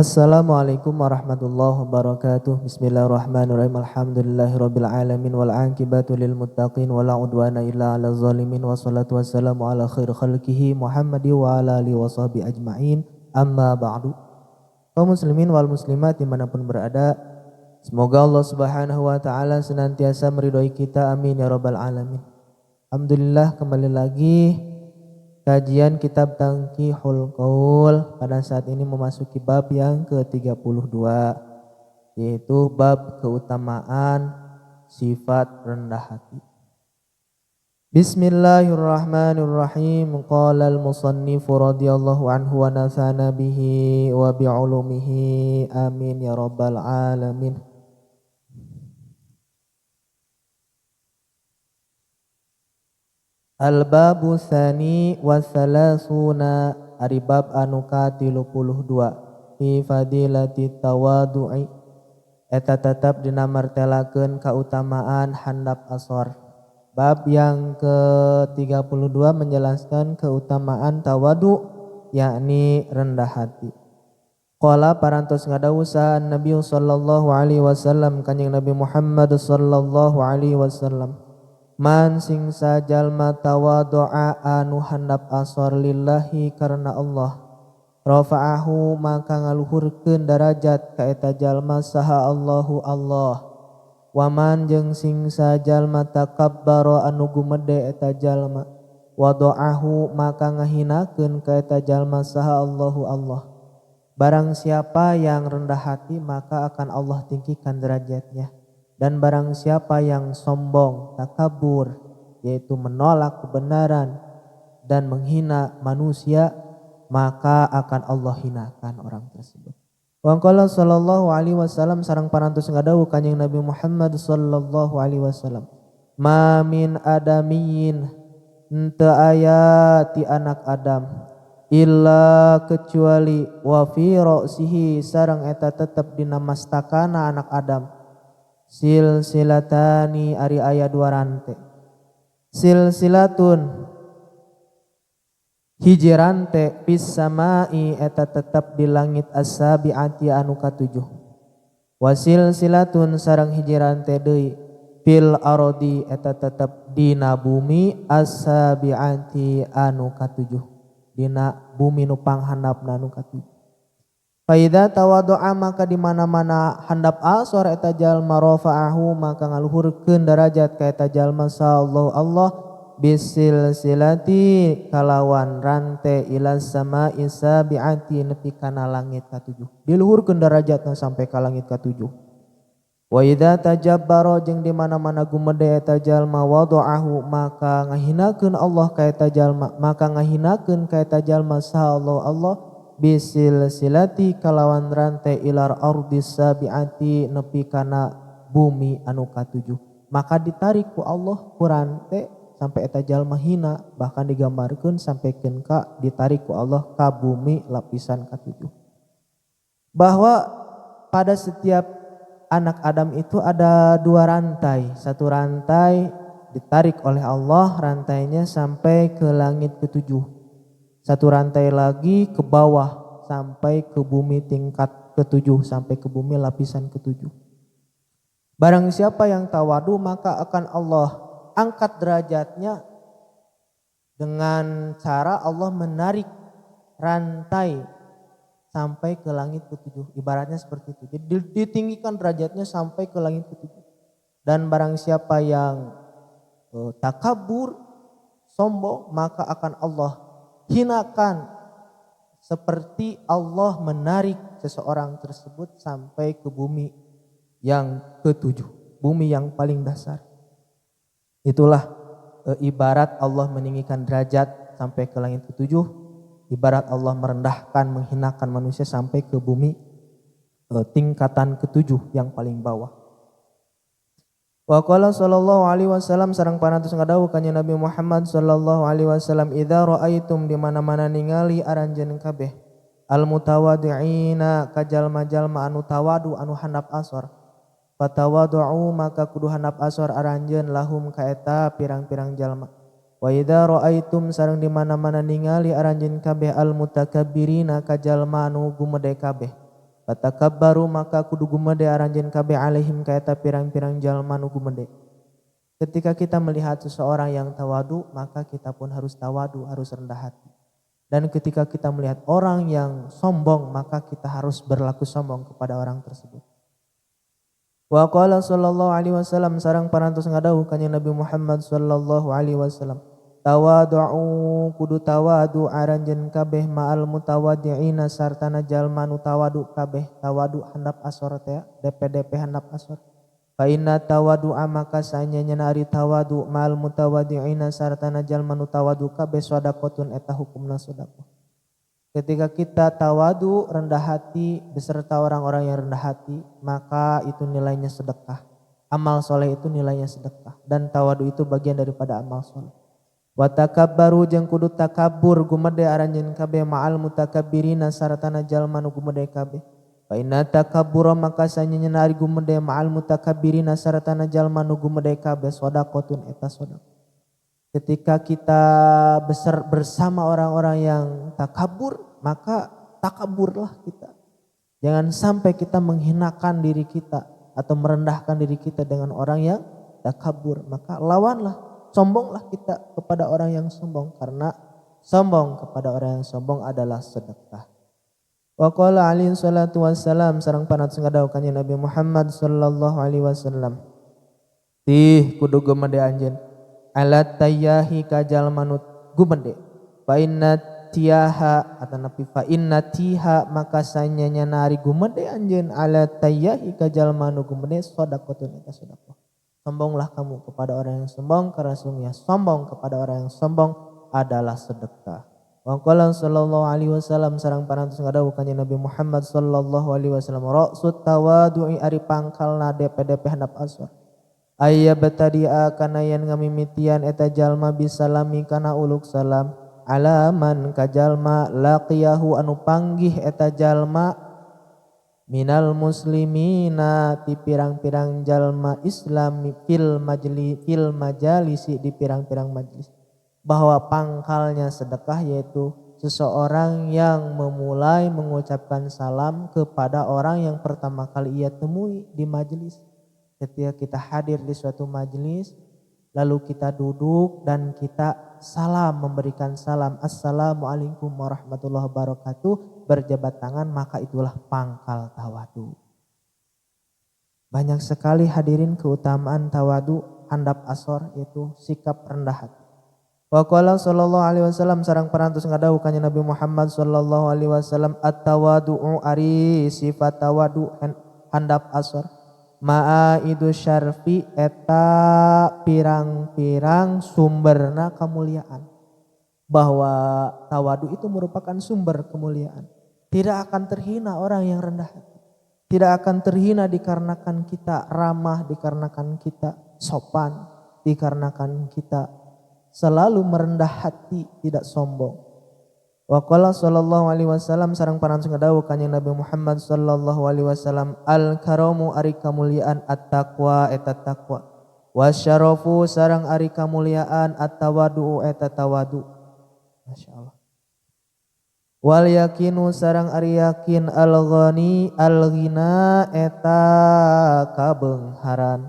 Assalamualaikum warahmatullahi wabarakatuh. Bismillahirrahmanirrahim. Alhamdulillahirabbil alamin wal aqibatu lil muttaqin wala udwana illa 'alal zalimin wassalatu wassalamu ala khairi khalqihi Muhammadi wa ala alihi washabihi ajmain. Amma ba'du. Kaum muslimin wal muslimat dimanapun berada, semoga Allah Subhanahu wa taala senantiasa meridhoi kita, amin ya rabbal alamin. Alhamdulillah, kembali lagi kajian kitab Tanqihul Qaul. Pada saat ini memasuki bab yang ke-32, yaitu bab keutamaan sifat rendah hati. Bismillahirrahmanirrahim. Qala al-musannifu radhiyallahu anhu wa nafa'ana bihi wa bi'ulumihi, amin ya rabbal alamin. Al-babu tsani wa salasuna, ari bab anu ka-32 fi fadilati tawadu'i, eta tetap dina martelakeun kautamaan handap asor. Bab yang ke-32 menjelaskan keutamaan tawadu, yakni rendah hati. Qala parantos ngadawuh Nabi sallallahu alaihi wasallam, kanjeng Nabi Muhammad sallallahu alaihi wasallam, man sing sajalma tawadu'a anu handap asor lillahi karena Allah, rafa'ahu maka ngaluhurkeun darajat ka eta jalma saha Allahu Allah. Waman jeung sing sajalma takabbara anu gumede eta jalma, wada'ahu maka ngahinakeun ka eta jalma saha Allahu Allah. Barang siapa yang rendah hati maka akan Allah tinggikan derajatnya. Dan barang siapa yang sombong, takabur, yaitu menolak kebenaran dan menghina manusia, maka akan Allah hinakan orang tersebut. Wa qala sallallahu alaihi wasallam, sareng parantos ngadawuh kanjeng Nabi Muhammad sallallahu alaihi wasallam, ma min adamiyyin, henteu aya ti anak Adam, illa kecuali wa fi ra'sihi, sareng eta tetep dina mastakana anak Adam, silsilatani ari aya dua rantai. Silsilatun hiji rante fis samai, eta tetap di langit as-sabi'ati anu katujuh. Wa silsilatun sareng hiji rante deui fil ardi, eta tetap dina bumi as-sabi'ati anu katujuh, dina bumi nu panghandapna anu katujuh. Faida tawadu'a maka di mana-mana handap asor eta jalma, rafa'ahu maka ngaluhurkeun darajat ka eta jalma sallallahu Allah, bisil silati kalawan rante ila sama'i sabi'ati nepi kana langit katujuh, diluhurkeun darajatna sampai ka langit katujuh. Wa idza tajabbara jeung di mana-mana gumede eta jalma, wada'ahu maka ngahinakeun Allah ka eta jalma, maka ngahinakeun ka eta jalma sallallahu Allah, bisil silati kalawan rantai ilar ardis sabi'ati nepi kana bumi anu katujuh, maka ditarik ku Allah ku rantai sampai eta jalma hina, bahkan digambarkeun sampaikeun ka ditarik ku Allah ka bumi lapisan katujuh. Bahwa pada setiap anak Adam itu ada dua rantai. Satu rantai ditarik oleh Allah, rantainya sampai ke langit ketujuh. Satu rantai lagi ke bawah sampai ke bumi tingkat ketujuh, sampai ke bumi lapisan ketujuh. Barang siapa yang tawadu maka akan Allah angkat derajatnya dengan cara Allah menarik rantai sampai ke langit ketujuh. Ibaratnya seperti itu. Jadi ditinggikan derajatnya sampai ke langit ketujuh. Dan barang siapa yang takabur, sombong, maka akan Allah hinakan seperti Allah menarik seseorang tersebut sampai ke bumi yang ketujuh, bumi yang paling dasar. Itulah ibarat Allah meninggikan derajat sampai ke langit ketujuh, ibarat Allah merendahkan, menghinakan manusia sampai ke bumi tingkatan ketujuh yang paling bawah. Wa qala sallallahu alaihi wasallam, sareng parantos ngadawuh kanjeng Nabi Muhammad sallallahu alaihi wasallam, idza raaitum di mana-mana ningali aranjeun kabeh al mutawaddiina ka jalma-jalma anu tawadu anu handap asor, fatawadu'u maka kudu handap asor aranjeun lahum ka eta pirang-pirang jalma. Wa idza raaitum sareng di mana-mana ningali aranjeun kabeh al mutakabbirina ka jalma anu gumede kabeh, Fatakabbaru maka kudu gumede aranjeun kabeh alaihim ka eta pirang-pirang jalma nu gumede. Ketika kita melihat seseorang yang tawadu, maka kita pun harus tawadu, harus rendah hati. Dan ketika kita melihat orang yang sombong, maka kita harus berlaku sombong kepada orang tersebut. Wa qala sallallahu alaihi wasallam sareng parantos ngadawuh kanjeng Nabi Muhammad sallallahu alaihi wasallam, tawadu'u kudu tawadu aranjeun kabeh ma'al mutawaddi'ina sartana jalma nu tawadu kabeh. Tawadu handap asor teh DP handap asor. Fa inna tawadu'a maka saenyana ari tawadu ma'al mutawaddi'ina sartana jalma nu tawadu kabeh shadaqatun eta hukumna sedekah. Ketika kita tawadu, rendah hati beserta orang-orang yang rendah hati, maka itu nilainya sedekah. Amal soleh itu nilainya sedekah. Dan tawadu itu bagian daripada amal soleh. Wa takabbaru jeung kudu takabur gumede aranjeun kabeh ma'al mutakabbirina saratana jalma nu gumede kabeh. Fa inna takabbura maka saenyana ari gumede ma'al mutakabbirina saratana jalma nu gumede kabeh shadaqatun eta sedekah. Ketika kita bersama orang-orang yang takabur, maka takaburlah kita. Jangan sampai kita menghinakan diri kita atau merendahkan diri kita dengan orang yang takabur. Maka lawanlah, sombonglah kita kepada orang yang sombong. Karena sombong kepada orang yang sombong adalah sedekah. Wa qala alaihi salatu wassalam sareng panat ngadaw kanjeng Nabi Muhammad sallallahu alaihi wasallam. Tih kudu gumede anjeun alat tayyahi ka jalma nu gumede. Fa inna tiyaha atanapi fa inna tiha maka sanyanya nari gumede anjeun alat tayyahi ka jalma nu gumede shadaqatun eta sedekah. Sombonglah kamu kepada orang yang sombong karena sungguhnya sombong kepada orang yang sombong adalah sedekah. Wa qala sallallahu alaihi wasallam sareng parantos ngadawuh kanjeng Nabi Muhammad sallallahu alaihi wasallam ra'sut tawadu'i ari pangkalna DP handap asor. Ayya batadi'a kana yen ngamimitian eta jalma bisalami kana uluk salam alaman ka jalma laqiyahu anu panggih eta jalma minal muslimina ti pirang-pirang jalma Islam fil majalisi di pirang-pirang majlis. Bahwa pangkalnya sedekah yaitu seseorang yang memulai mengucapkan salam kepada orang yang pertama kali ia temui di majelis. Ketika kita hadir di suatu majelis, lalu kita duduk dan kita salam, memberikan salam, assalamualaikum warahmatullahi wabarakatuh, berjabat tangan, maka itulah pangkal tawadu. Banyak sekali hadirin keutamaan tawadu handap asor, yaitu sikap rendah hati. Wa qala sallallahu alaihi wasallam sareng parantos ngadawuh kanjeng Nabi Muhammad sallallahu alaihi wasallam at-tawadu'u ari sifat tawadu handap asor. Ma'aidu syarfi eta pirang-pirang sumberna kemuliaan. Bahwa tawadu itu merupakan sumber kemuliaan. Tidak akan terhina orang yang rendah hati. Tidak akan terhina dikarenakan kita ramah, dikarenakan kita sopan, dikarenakan kita selalu merendah hati, tidak sombong. Wa qala sallallahu alaihi wasallam sareng parantos ngadawuh kanjeng Nabi Muhammad sallallahu alaihi wasallam al karamu ari kamuliaan at-taqwa eta taqwa wasyarafu sareng ari kamuliaan at-tawadu eta tawadu. Masyaallah. Wal yakinu sareng ari yakin al-ghani al-ghina eta kabeungharan.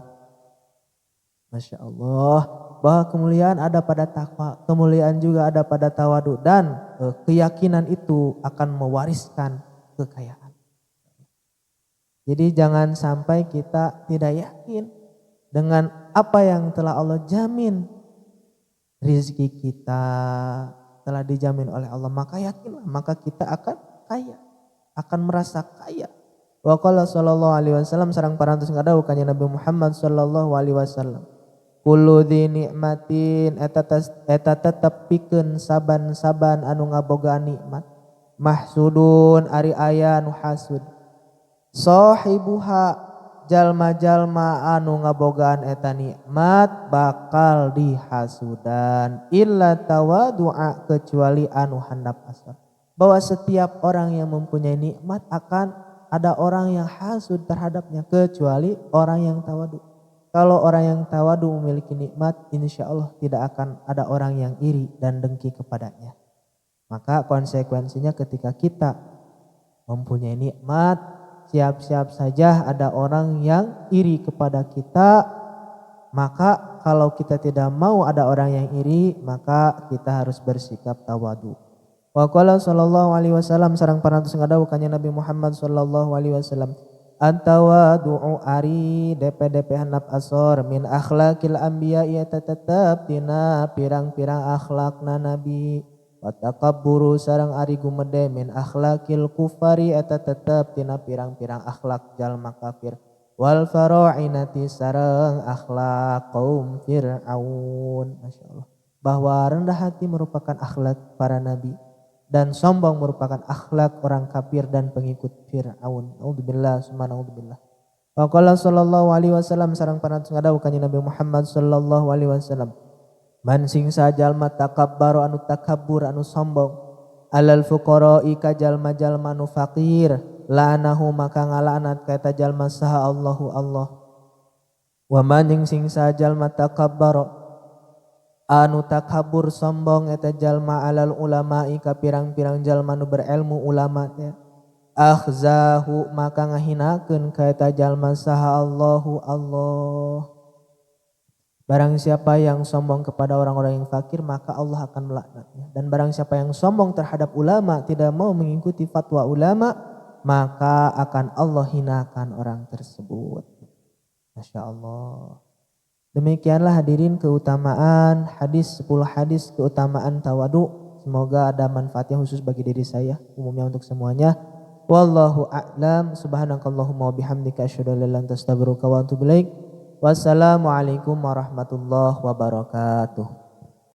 Masyaallah. Bahwa kemuliaan ada pada takwa, kemuliaan juga ada pada tawadu, dan keyakinan itu akan mewariskan kekayaan. Jadi jangan sampai kita tidak yakin dengan apa yang telah Allah jamin. Rizki kita telah dijamin oleh Allah, maka yakinlah, maka kita akan kaya, akan merasa kaya. Wa qala sallallahu alaihi wasallam sareng parantos ngadawuh kanjeng Nabi Muhammad sallallahu alaihi wasallam. Kullu dzi nikmatin eta tetep pikeun saban-saban anu ngabogaan nikmat. Mahsudun ari aya nu hasud. Sahibuha jalma-jalma anu ngabogaan eta nikmat bakal dihasudan. Illa tawadu'a kecuali anu handap asor. Bahwa setiap orang yang mempunyai nikmat akan ada orang yang hasud terhadapnya kecuali orang yang tawadu. Kalau orang yang tawadu memiliki nikmat, insya Allah tidak akan ada orang yang iri dan dengki kepadanya. Maka konsekuensinya ketika kita mempunyai nikmat, siap-siap saja ada orang yang iri kepada kita. Maka kalau kita tidak mau ada orang yang iri, maka kita harus bersikap tawadu. Wa qala sallallahu alaihi wasallam sareng parantos ngadawuh kanjeng Nabi Muhammad sallallahu alaihi wasallam, antawadu'u ari DP handap asor min akhlaqil anbiya eta tetep tina pirang-pirang akhlakna nabi. Wa takabburu sareng ari gumede min akhlaqil kufari eta tetep tina pirang-pirang akhlak jalma kafir. Wal fara'inati sareng akhlak kaum Fir'aun. Masyaallah. Bahwa rendah hati merupakan akhlak para nabi dan sombong merupakan akhlak orang kafir dan pengikut Fir'aun. Naudzubillah summa naudzubillah. Wa qala sallallahu alaihi wasallam sareng parantos ngadawuh kanjeng Nabi Muhammad sallallahu alaihi wasallam, man sing sajalma takabbaru anu takabbur anu sombong alal fuqara'i ka jalma-jalma nu faqir la'anahu maka ngalaknat ka eta jalma saha Allahu Allah. Wa man sing sajalma takabbaru anu takabur sombong eta jalma alal ulama'i ka pirang-pirang jalma nu berilmu ulama teh akhzahu maka ngahinakeun ka eta jalma saha Allahu Allah. Barang siapa yang sombong kepada orang-orang yang fakir maka Allah akan melaknatnya, dan barang siapa yang sombong terhadap ulama tidak mau mengikuti fatwa ulama maka akan Allah hinakan orang tersebut. Masya Allah. Demikianlah hadirin keutamaan hadis 10 hadis keutamaan tawadu. Semoga ada manfaatnya khusus bagi diri saya, umumnya untuk semuanya. Wallahu a'lam. Subhanakallahumma wabihamdika asyhadu an la ilaha illa anta astaghfiruka wa atubu ilaik. Wassalamualaikum warahmatullahi wabarakatuh.